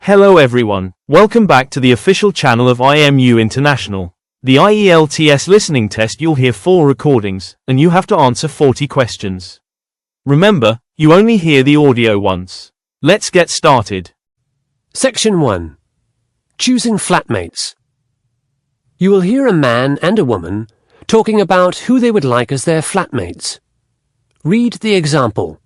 Hello everyone, welcome back to the official channel of IMU International. The IELTS listening test, you'll hear 4 recordings, and you have to answer 40 questions. Remember, you only hear the audio once. Let's get started. Section 1. Choosing flatmates. You will hear a man and a woman talking about who they would like as their flatmates. Read the example.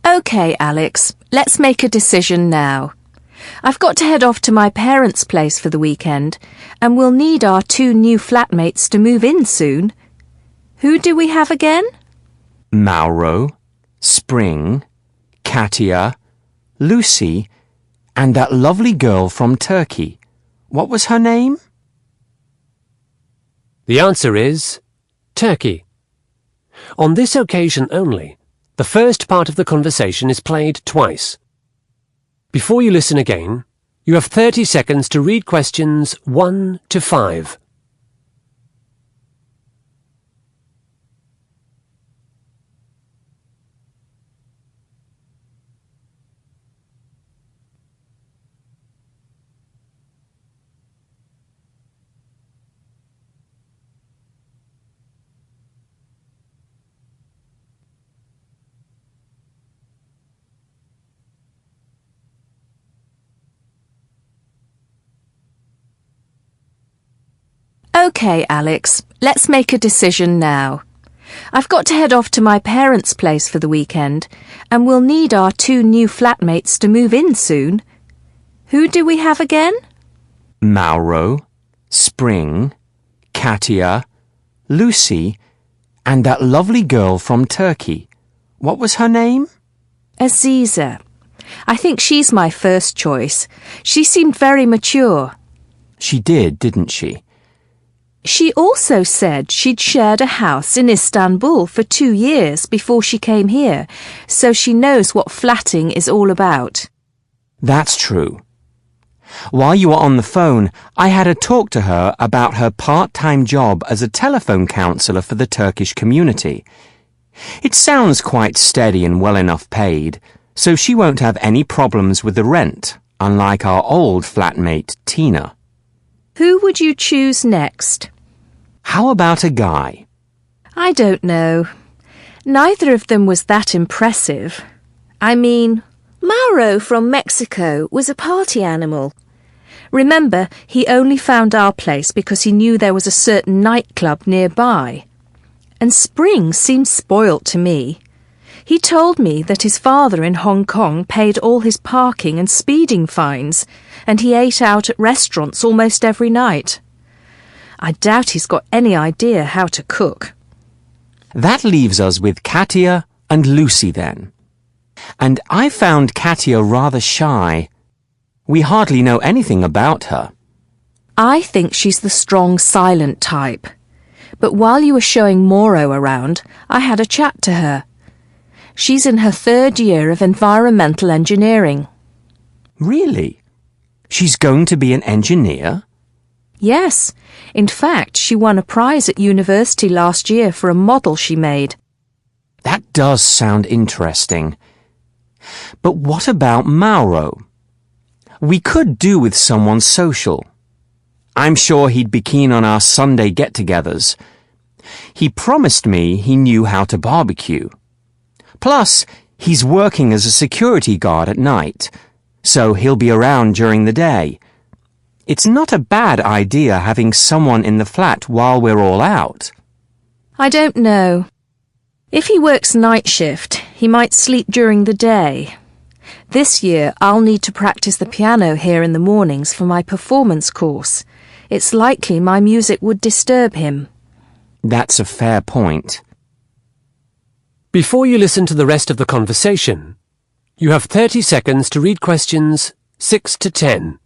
Okay, Alex, let's make a decision now. I've got to head off to my parents' place for the weekend, and we'll need our 2 new flatmates to move in soon. Who do we have again? Mauro, Spring, Katia, Lucy, and that lovely girl from Turkey. What was her name? The answer is Turkey. On this occasion only, the first part of the conversation is played twice. Before you listen again, you have 30 seconds to read questions 1 to 5. Okay, Alex, let's make a decision now. I've got to head off to my parents' place for the weekend, and we'll need our 2 new flatmates to move in soon. Who do we have again? Mauro, Spring, Katia, Lucy, and that lovely girl from Turkey. What was her name? Aziza. I think she's my first choice. She seemed very mature. She did, didn't she? She also said she'd shared a house in Istanbul for 2 years before she came here, so she knows what flatting is all about. That's true. While you were on the phone, I had a talk to her about her part-time job as a telephone counsellor for the Turkish community. It sounds quite steady and well enough paid, so she won't have any problems with the rent, unlike our old flatmate, Tina. Who would you choose next? How about a guy? I don't know. Neither of them was that impressive. I mean, Mauro from Mexico was a party animal. Remember, he only found our place because he knew there was a certain nightclub nearby. And Spring seemed spoilt to me. He told me that his father in Hong Kong paid all his parking and speeding fines, and he ate out at restaurants almost every night. I doubt he's got any idea how to cook. That leaves us with Katia and Lucy then. And I found Katia rather shy. We hardly know anything about her. I think she's the strong, silent type. But while you were showing Mauro around, I had a chat to her. She's in her 3rd year of environmental engineering. Really? She's going to be an engineer? Yes. In fact, she won a prize at university last year for a model she made. That does sound interesting. But what about Mauro? We could do with someone social. I'm sure he'd be keen on our Sunday get-togethers. He promised me he knew how to barbecue. Plus, he's working as a security guard at night, so he'll be around during the day. It's not a bad idea having someone in the flat while we're all out. I don't know. If he works night shift, he might sleep during the day. This year, I'll need to practice the piano here in the mornings for my performance course. It's likely my music would disturb him. That's a fair point. Before you listen to the rest of the conversation, you have 30 seconds to read questions 6 to 10.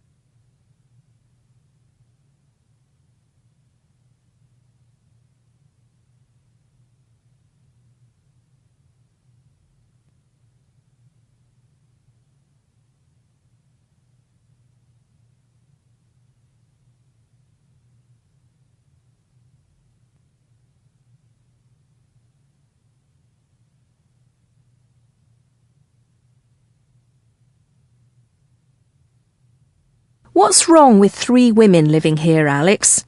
What's wrong with 3 women living here, Alex?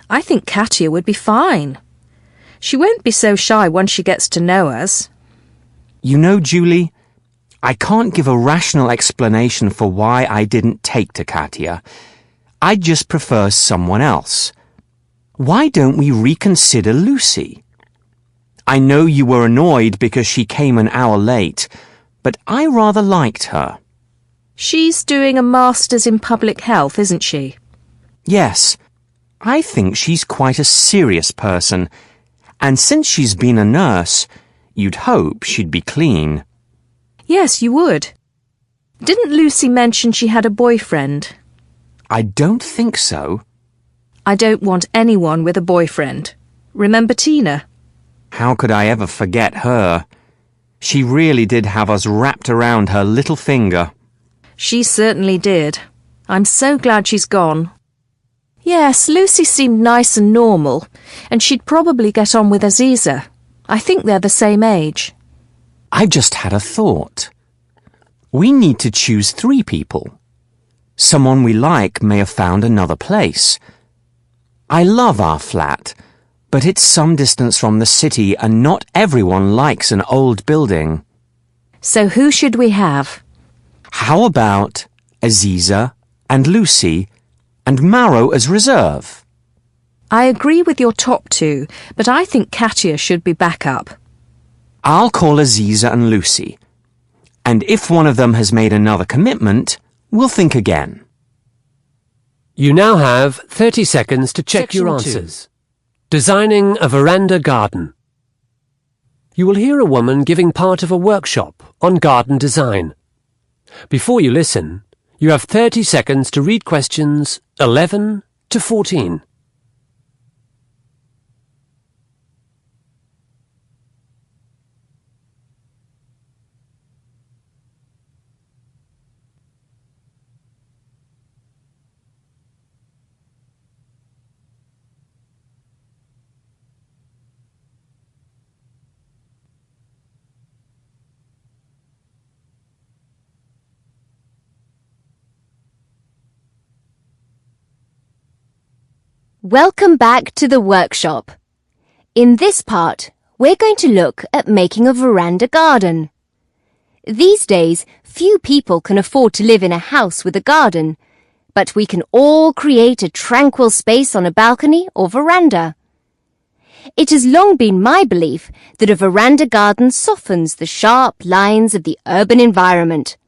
I think Katia would be fine. She won't be so shy once she gets to know us. You know, Julie, I can't give a rational explanation for why I didn't take to Katia. I just prefer someone else. Why don't we reconsider Lucy? I know you were annoyed because she came an hour late, but I rather liked her. She's doing a master's in public health, isn't she? Yes, I think she's quite a serious person, and since she's been a nurse, you'd hope she'd be clean. Yes, you would. Didn't Lucy mention she had a boyfriend? I don't think so. I don't want anyone with a boyfriend. Remember Tina? How could I ever forget her? She really did have us wrapped around her little finger. She certainly did. I'm so glad she's gone. Yes, Lucy seemed nice and normal, and she'd probably get on with Aziza. I think they're the same age. I've just had a thought. We need to choose 3 people. Someone we like may have found another place. I love our flat, but it's some distance from the city and not everyone likes an old building. So who should we have? How about Aziza and Lucy and Maro as reserve? I agree with your top 2, but I think Katia should be backup. I'll call Aziza and Lucy. And if one of them has made another commitment, we'll think again. You now have 30 seconds to check your answers. Designing a veranda garden. You will hear a woman giving part of a workshop on garden design. Before you listen, you have 30 seconds to read questions 11 to 14. Welcome back to the workshop. In this part, we're going to look at making a veranda garden. These days, few people can afford to live in a house with a garden, but we can all create a tranquil space on a balcony or veranda. It has long been my belief that a veranda garden softens the sharp lines of the urban environment.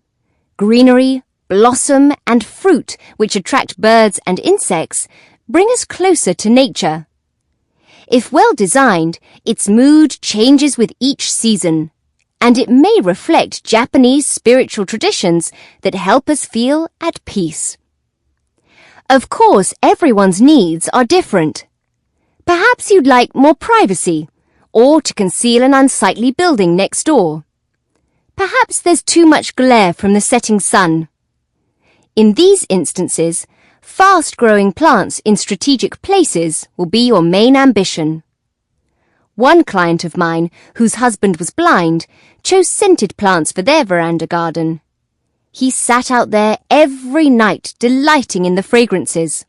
Greenery, blossom, and fruit, which attract birds and insects, bring us closer to nature. If well designed, its mood changes with each season, and it may reflect Japanese spiritual traditions that help us feel at peace. Of course, everyone's needs are different. Perhaps you'd like more privacy, or to conceal an unsightly building next door. Perhaps there's too much glare from the setting sun. In these instances, fast-growing plants in strategic places will be your main ambition. One client of mine, whose husband was blind, chose scented plants for their veranda garden. He sat out there every night, delighting in the fragrances.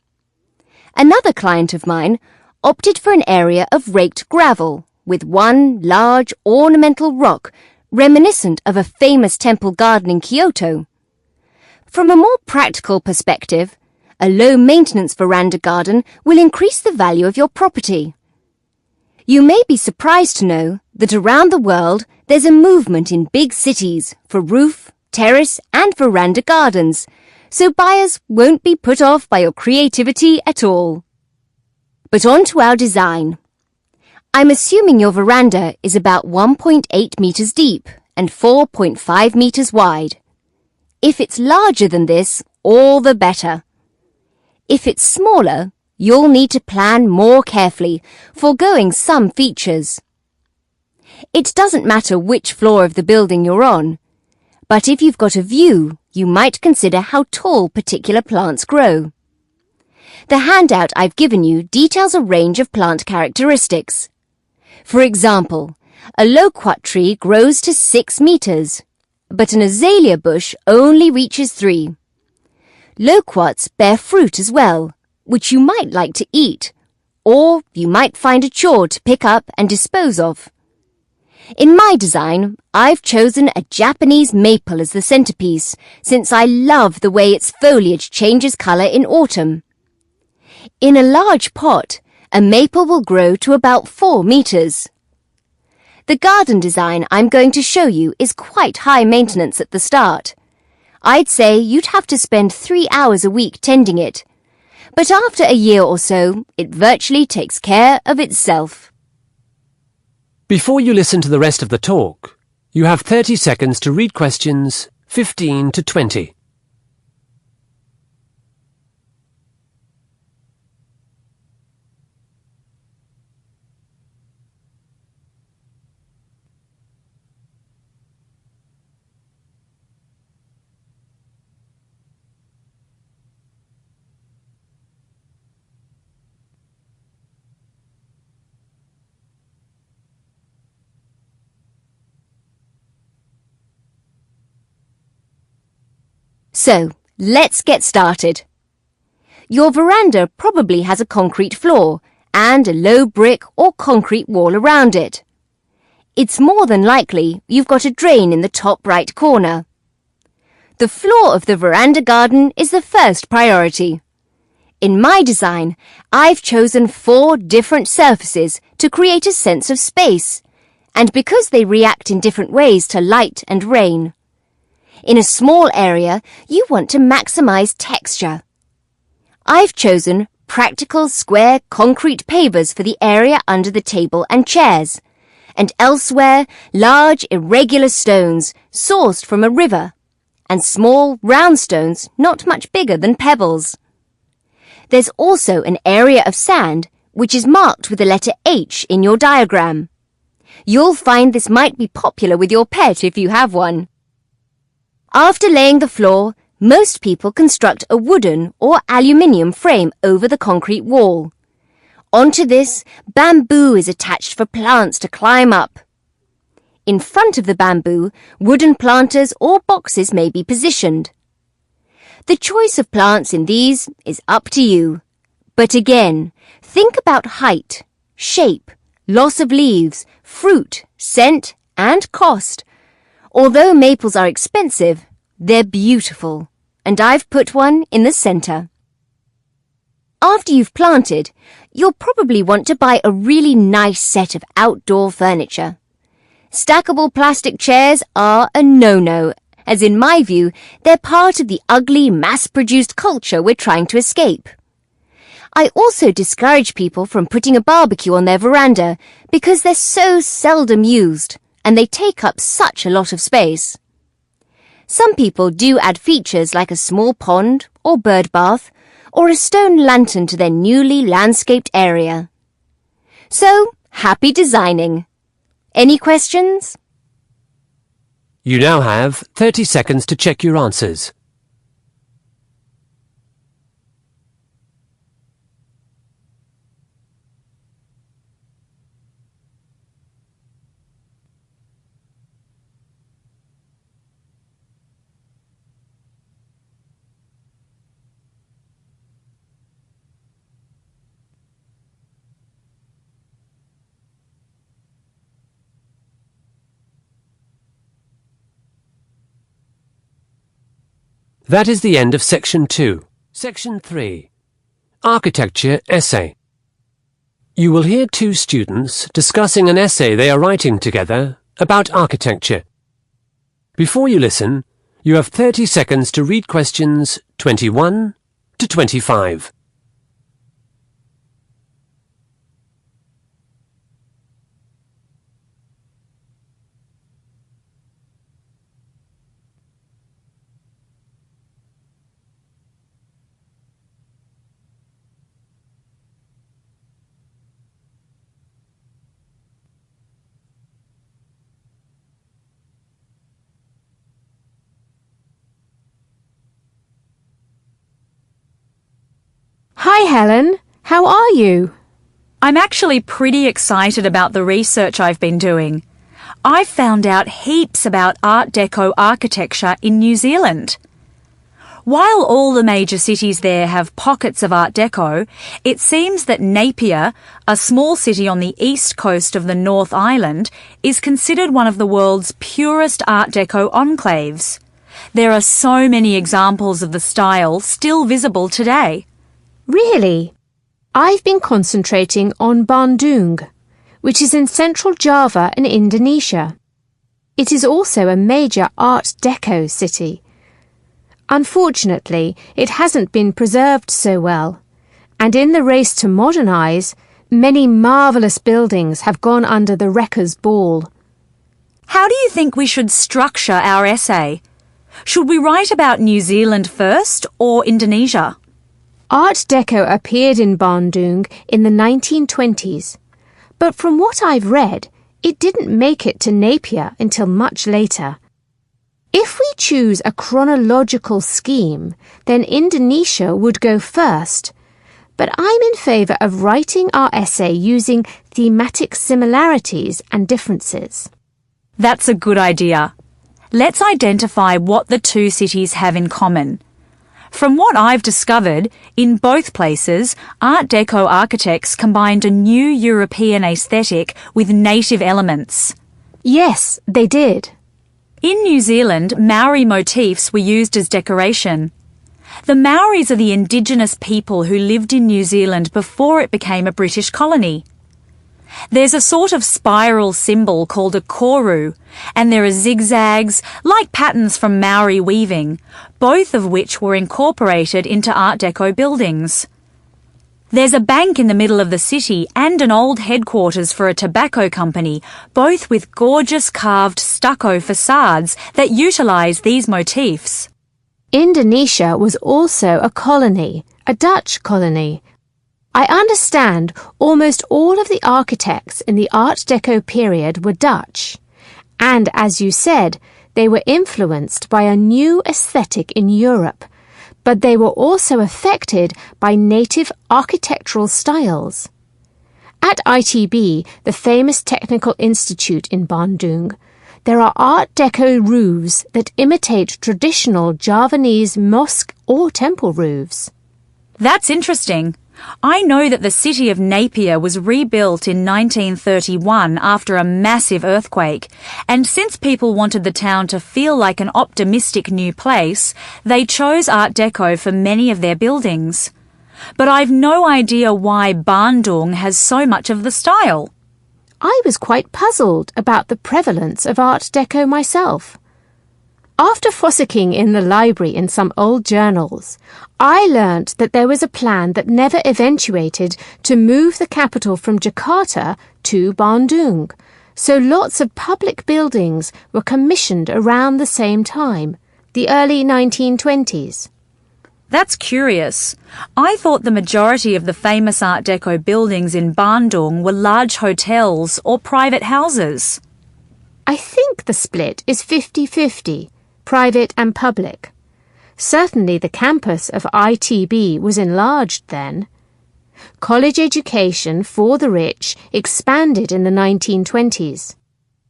Another client of mine opted for an area of raked gravel, with one large ornamental rock reminiscent of a famous temple garden in Kyoto. From a more practical perspective, a low-maintenance veranda garden will increase the value of your property. You may be surprised to know that around the world there's a movement in big cities for roof, terrace and veranda gardens, so buyers won't be put off by your creativity at all. But on to our design. I'm assuming your veranda is about 1.8 meters deep and 4.5 meters wide. If it's larger than this, all the better. If it's smaller, you'll need to plan more carefully, foregoing some features. It doesn't matter which floor of the building you're on, but if you've got a view, you might consider how tall particular plants grow. The handout I've given you details a range of plant characteristics. For example, a loquat tree grows to 6 meters, but an azalea bush only reaches 3. Loquats bear fruit as well, which you might like to eat, or you might find a chore to pick up and dispose of. In my design, I've chosen a Japanese maple as the centerpiece, since I love the way its foliage changes color in autumn. In a large pot, a maple will grow to about 4 meters. The garden design I'm going to show you is quite high maintenance at the start. I'd say you'd have to spend 3 hours a week tending it, but after a year or so, it virtually takes care of itself. Before you listen to the rest of the talk, you have 30 seconds to read questions 15 to 20. So, let's get started. Your veranda probably has a concrete floor and a low brick or concrete wall around it. It's more than likely you've got a drain in the top right corner. The floor of the veranda garden is the first priority. In my design, I've chosen 4 different surfaces to create a sense of space, and because they react in different ways to light and rain. In a small area, you want to maximize texture. I've chosen practical square concrete pavers for the area under the table and chairs, and elsewhere large irregular stones sourced from a river, and small round stones not much bigger than pebbles. There's also an area of sand which is marked with the letter H in your diagram. You'll find this might be popular with your pet if you have one. After laying the floor, most people construct a wooden or aluminium frame over the concrete wall. Onto this, bamboo is attached for plants to climb up. In front of the bamboo, wooden planters or boxes may be positioned. The choice of plants in these is up to you. But again, think about height, shape, loss of leaves, fruit, scent, and cost. Although maples are expensive, they're beautiful, and I've put one in the center. After you've planted, you'll probably want to buy a really nice set of outdoor furniture. Stackable plastic chairs are a no-no, as in my view, they're part of the ugly, mass-produced culture we're trying to escape. I also discourage people from putting a barbecue on their veranda because they're so seldom used, and they take up such a lot of space. Some people do add features like a small pond or bird bath or a stone lantern to their newly landscaped area. So, happy designing! Any questions? You now have 30 seconds to check your answers. That is the end of Section 2. Section 3. Architecture Essay. You will hear 2 students discussing an essay they are writing together about architecture. Before you listen, you have 30 seconds to read questions 21 to 25. Hi, Helen. How are you? I'm actually pretty excited about the research I've been doing. I've found out heaps about Art Deco architecture in New Zealand. While all the major cities there have pockets of Art Deco, it seems that Napier, a small city on the east coast of the North Island, is considered one of the world's purest Art Deco enclaves. There are so many examples of the style still visible today. Really? I've been concentrating on Bandung, which is in central Java in Indonesia. It is also a major Art Deco city. Unfortunately, it hasn't been preserved so well, and in the race to modernise, many marvellous buildings have gone under the wrecker's ball. How do you think we should structure our essay? Should we write about New Zealand first or Indonesia? Art Deco appeared in Bandung in the 1920s, but from what I've read, it didn't make it to Napier until much later. If we choose a chronological scheme, then Indonesia would go first, but I'm in favour of writing our essay using thematic similarities and differences. That's a good idea. Let's identify what the two cities have in common. From what I've discovered, in both places, Art Deco architects combined a new European aesthetic with native elements. Yes, they did. In New Zealand, Maori motifs were used as decoration. The Maoris are the indigenous people who lived in New Zealand before it became a British colony. There's a sort of spiral symbol called a koru, and there are zigzags, like patterns from Maori weaving, both of which were incorporated into Art Deco buildings. There's a bank in the middle of the city and an old headquarters for a tobacco company, both with gorgeous carved stucco facades that utilise these motifs. Indonesia was also a colony, a Dutch colony. I understand almost all of the architects in the Art Deco period were Dutch, and as you said, they were influenced by a new aesthetic in Europe, but they were also affected by native architectural styles. At ITB, the famous technical institute in Bandung, there are Art Deco roofs that imitate traditional Javanese mosque or temple roofs. That's interesting. I know that the city of Napier was rebuilt in 1931 after a massive earthquake, and since people wanted the town to feel like an optimistic new place, they chose Art Deco for many of their buildings. But I've no idea why Bandung has so much of the style. I was quite puzzled about the prevalence of Art Deco myself. After fossicking in the library in some old journals, I learnt that there was a plan that never eventuated to move the capital from Jakarta to Bandung, so lots of public buildings were commissioned around the same time, the early 1920s. That's curious. I thought the majority of the famous Art Deco buildings in Bandung were large hotels or private houses. I think the split is 50-50. Private and public. Certainly the campus of ITB was enlarged then. College education for the rich expanded in the 1920s,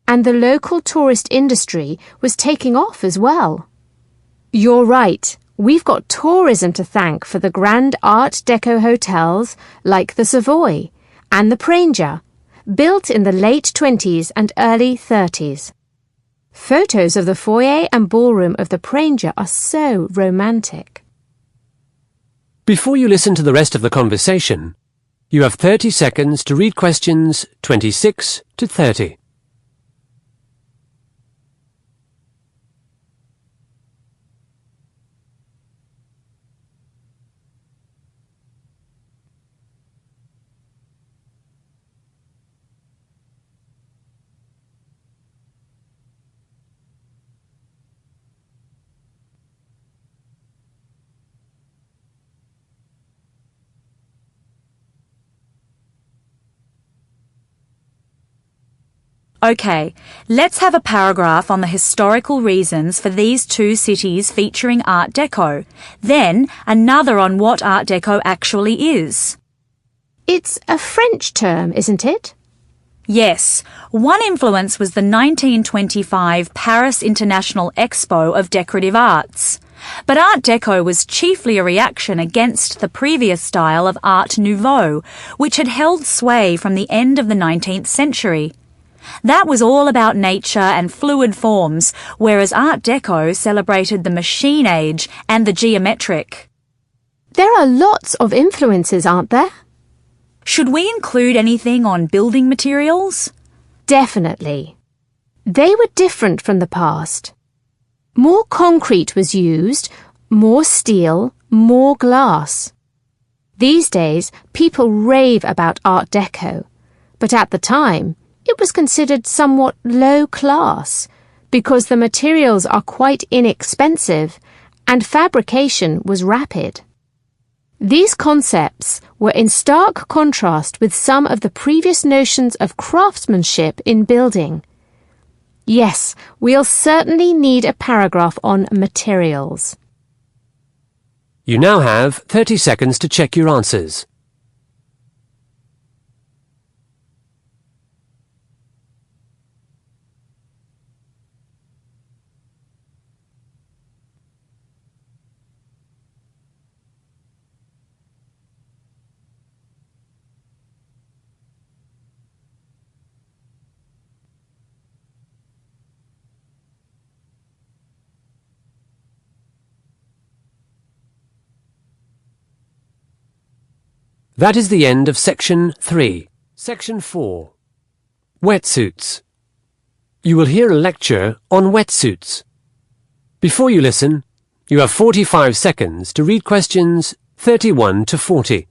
and the local tourist industry was taking off as well. You're right, we've got tourism to thank for the grand Art Deco hotels like the Savoy and the Pranger, built in the late 20s and early 30s. Photos of the foyer and ballroom of the Pranger are so romantic. Before you listen to the rest of the conversation, you have 30 seconds to read questions 26 to 30. Okay, let's have a paragraph on the historical reasons for these two cities featuring Art Deco, then another on what Art Deco actually is. It's a French term, isn't it? Yes, one influence was the 1925 Paris International Expo of Decorative Arts. But Art Deco was chiefly a reaction against the previous style of Art Nouveau, which had held sway from the end of the 19th century. That was all about nature and fluid forms, whereas Art Deco celebrated the machine age and the geometric. There are lots of influences, aren't there? Should we include anything on building materials? Definitely. They were different from the past. More concrete was used, more steel, more glass. These days, people rave about Art Deco, but at the time, it was considered somewhat low class because the materials are quite inexpensive and fabrication was rapid. These concepts were in stark contrast with some of the previous notions of craftsmanship in building. Yes, we'll certainly need a paragraph on materials. You now have 30 seconds to check your answers. That is the end of Section 3. Section 4. Wetsuits. You will hear a lecture on wetsuits. Before you listen, you have 45 seconds to read questions 31 to 40.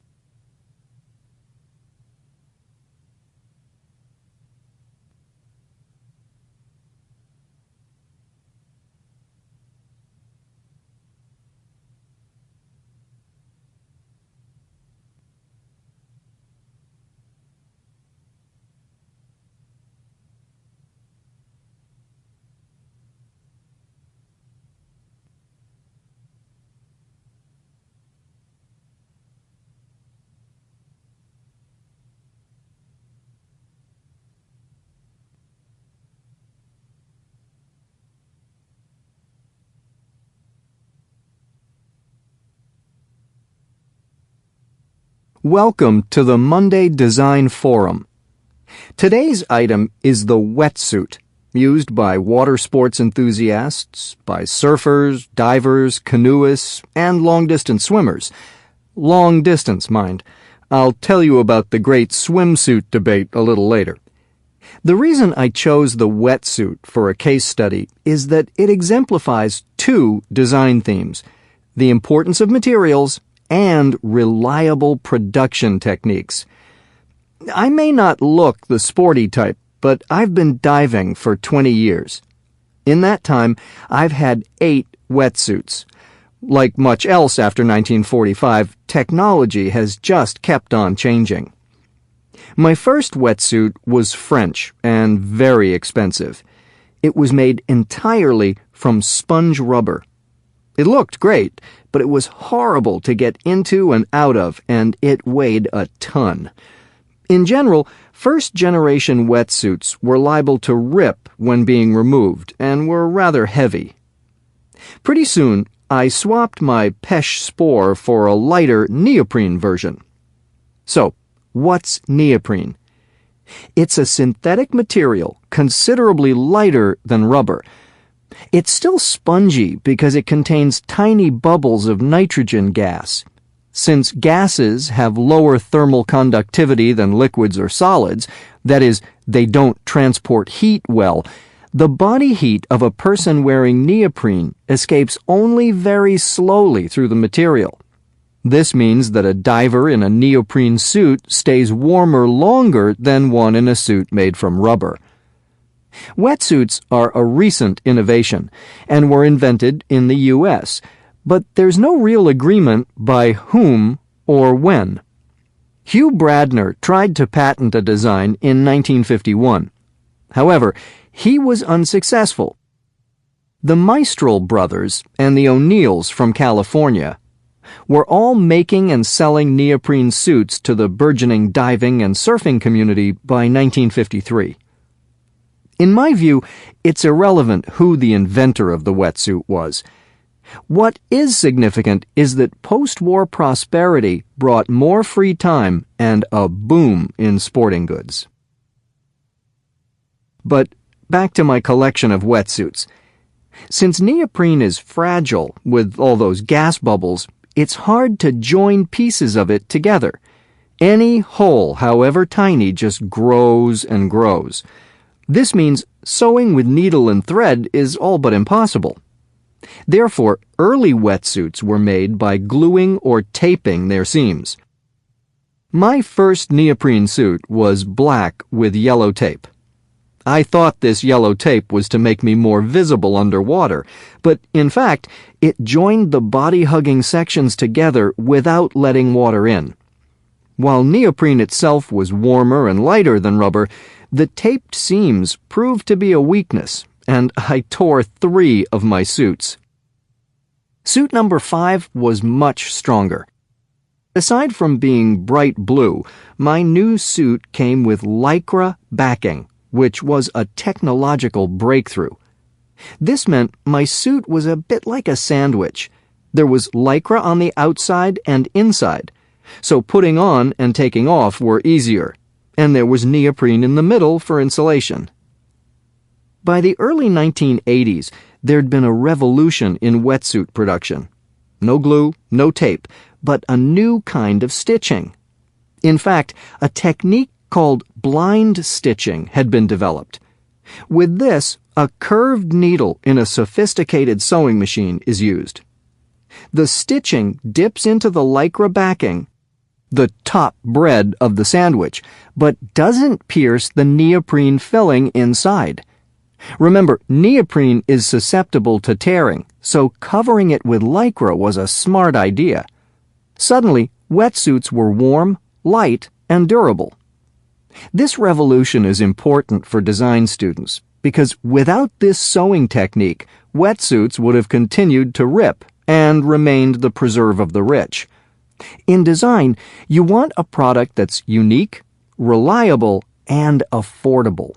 Welcome to the Monday Design Forum. Today's item is the wetsuit, used by water sports enthusiasts, by surfers, divers, canoeists, and long-distance swimmers. Long distance, mind. I'll tell you about the great swimsuit debate a little later. The reason I chose the wetsuit for a case study is that it exemplifies two design themes: the importance of materials and reliable production techniques. I may not look the sporty type, but I've been diving for 20 years. In that time, I've had 8 wetsuits. Like much else after 1945, technology has just kept on changing. My first wetsuit was French and very expensive. It was made entirely from sponge rubber. It looked great, but it was horrible to get into and out of, and it weighed a ton. In general, first-generation wetsuits were liable to rip when being removed and were rather heavy. Pretty soon, I swapped my Pesh Spore for a lighter neoprene version. So, what's neoprene? It's a synthetic material considerably lighter than rubber. It's still spongy because it contains tiny bubbles of nitrogen gas. Since gases have lower thermal conductivity than liquids or solids, that is, they don't transport heat well, the body heat of a person wearing neoprene escapes only very slowly through the material. This means that a diver in a neoprene suit stays warmer longer than one in a suit made from rubber. Wetsuits are a recent innovation and were invented in the U.S., but there's no real agreement by whom or when. Hugh Bradner tried to patent a design in 1951. However, he was unsuccessful. The Mistral brothers and the O'Neills from California were all making and selling neoprene suits to the burgeoning diving and surfing community by 1953. In my view, it's irrelevant who the inventor of the wetsuit was. What is significant is that post-war prosperity brought more free time and a boom in sporting goods. But back to my collection of wetsuits. Since neoprene is fragile with all those gas bubbles, it's hard to join pieces of it together. Any hole, however tiny, just grows and grows. This means sewing with needle and thread is all but impossible. Therefore, early wetsuits were made by gluing or taping their seams. My first neoprene suit was black with yellow tape. I thought this yellow tape was to make me more visible underwater, but in fact, it joined the body-hugging sections together without letting water in. While neoprene itself was warmer and lighter than rubber, the taped seams proved to be a weakness, and I tore 3 of my suits. Suit number 5 was much stronger. Aside from being bright blue, my new suit came with Lycra backing, which was a technological breakthrough. This meant my suit was a bit like a sandwich. There was Lycra on the outside and inside, so putting on and taking off were easier, and there was neoprene in the middle for insulation. By the early 1980s, there'd been a revolution in wetsuit production. No glue, no tape, but a new kind of stitching. In fact, a technique called blind stitching had been developed. With this, a curved needle in a sophisticated sewing machine is used. The stitching dips into the Lycra backing, the top bread of the sandwich, but doesn't pierce the neoprene filling inside. Remember, neoprene is susceptible to tearing, so covering it with Lycra was a smart idea. Suddenly, wetsuits were warm, light, and durable. This revolution is important for design students because without this sewing technique, wetsuits would have continued to rip and remained the preserve of the rich. In design, you want a product that's unique, reliable, and affordable.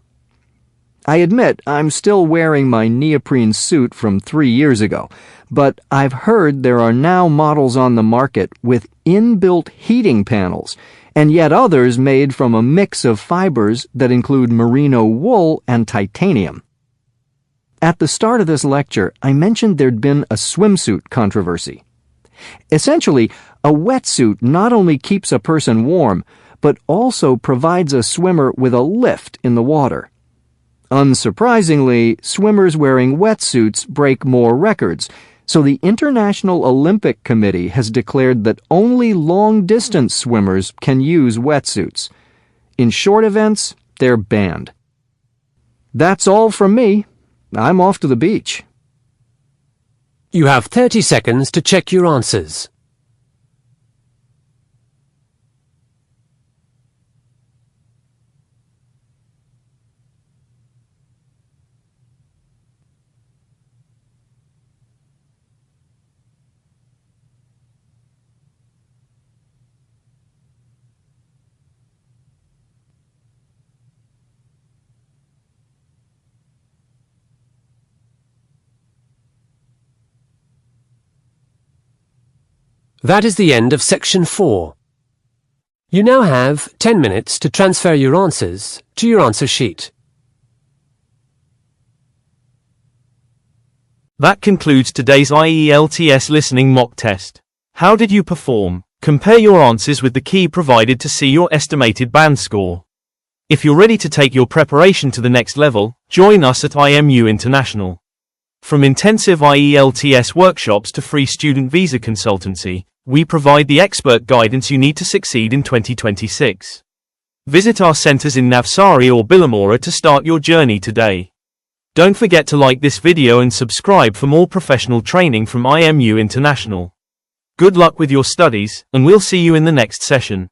I admit I'm still wearing my neoprene suit from 3 years ago, but I've heard there are now models on the market with inbuilt heating panels, and yet others made from a mix of fibers that include merino wool and titanium. At the start of this lecture, I mentioned there'd been a swimsuit controversy. Essentially, a wetsuit not only keeps a person warm, but also provides a swimmer with a lift in the water. Unsurprisingly, swimmers wearing wetsuits break more records, so the International Olympic Committee has declared that only long-distance swimmers can use wetsuits. In short events, they're banned. That's all from me. I'm off to the beach. You have 30 seconds to check your answers. That is the end of section 4. You now have 10 minutes to transfer your answers to your answer sheet. That concludes today's IELTS listening mock test. How did you perform? Compare your answers with the key provided to see your estimated band score. If you're ready to take your preparation to the next level, join us at IMU International. From intensive IELTS workshops to free student visa consultancy, we provide the expert guidance you need to succeed in 2026. Visit our centers in Navsari or Billamora to start your journey today. Don't forget to like this video and subscribe for more professional training from IMU International. Good luck with your studies, and we'll see you in the next session.